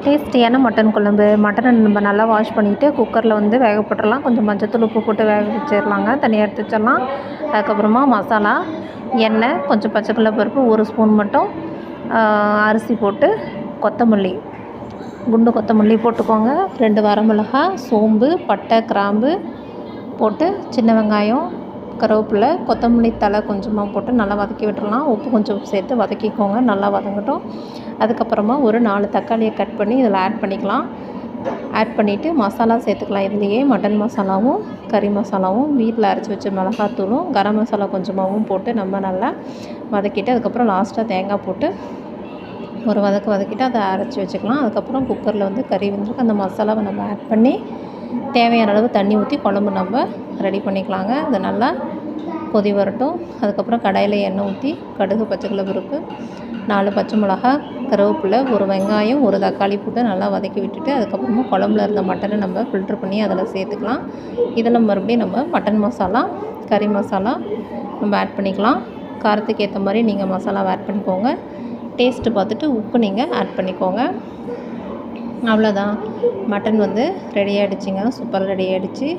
டேஸ்டியான மட்டன் குழம்பு. மட்டனை நம்ம நல்லா வாஷ் பண்ணிவிட்டு குக்கரில் வந்து வேக போட்டுடலாம். கொஞ்சம் மஞ்சத்தூள் உப்பு போட்டு வேக வச்சிடலாங்க. தனியாக எடுத்து வச்சிடலாம். அதுக்கப்புறமா மசாலா, எண்ணெய், கொஞ்சம் பச்சைக்கடலை பருப்பு, 1 ஸ்பூன் மட்டும் அரிசி போட்டு, கொத்தமல்லி, குண்டு கொத்தமல்லி போட்டுக்கோங்க. 2 வரமிளகா, சோம்பு, பட்டை, கிராம்பு போட்டு, சின்ன வெங்காயம், கருவேப்பிலை, கொத்தமல்லி தழை கொஞ்சமாக போட்டு நல்லா வதக்கி விட்டுடலாம். உப்பு கொஞ்சம் சேர்த்து வதக்கிக்கோங்க. நல்லா வதங்கட்டும். அதுக்கப்புறமா ஒரு 4 தக்காளியை கட் பண்ணி இதில் ஆட் பண்ணிக்கலாம். ஆட் பண்ணிவிட்டு மசாலா சேர்த்துக்கலாம். இதுலேயே மட்டன் மசாலாவும், கறி மசாலாவும், வீட்டில் அரைச்சி வச்ச மிளகாத்தூளும், கரம் மசாலா கொஞ்சமாகவும் போட்டு நம்ம நல்லா வதக்கிட்டு, அதுக்கப்புறம் லாஸ்ட்டாக தேங்காய் போட்டு ஒரு வதக்கிட்டு அதை அரைச்சி வச்சுக்கலாம். அதுக்கப்புறம் குக்கரில் வந்து கறி வெந்திருக்கு. அந்த மசாலாவை நம்ம ஆட் பண்ணி தேவையான அளவு தண்ணி ஊற்றி குழம்பு நம்ம ரெடி பண்ணிக்கலாங்க. அது நல்லா கொதி வரட்டும். அதுக்கப்புறம் கடாயில் எண்ணெய் ஊற்றி கடுகு, பச்சைக்கடலை பருப்பு, 4 பச்சை மிளகா, கருவேப்பிலை, 1 வெங்காயம், 1 தக்காளி போட்டு நல்லா வதக்கி விட்டுட்டு, அதுக்கப்புறமா குழம்புல இருந்த மட்டனை நம்ம ஃபில்ட்ரு பண்ணி அதில் சேர்த்துக்கலாம். இதில் மறுபடியும் நம்ம மட்டன் மசாலா, கறி மசாலா நம்ம ஆட் பண்ணிக்கலாம். காரத்துக்கு ஏற்ற மாதிரி நீங்கள் மசாலாவை ஆட் பண்ணிக்கோங்க. டேஸ்ட்டு பார்த்துட்டு உப்பு நீங்கள் ஆட் பண்ணிக்கோங்க. அவ்வளோதான், மட்டன் வந்து ரெடி ஆகிடுச்சிங்க. சூப்பராக ரெடி ஆகிடுச்சு.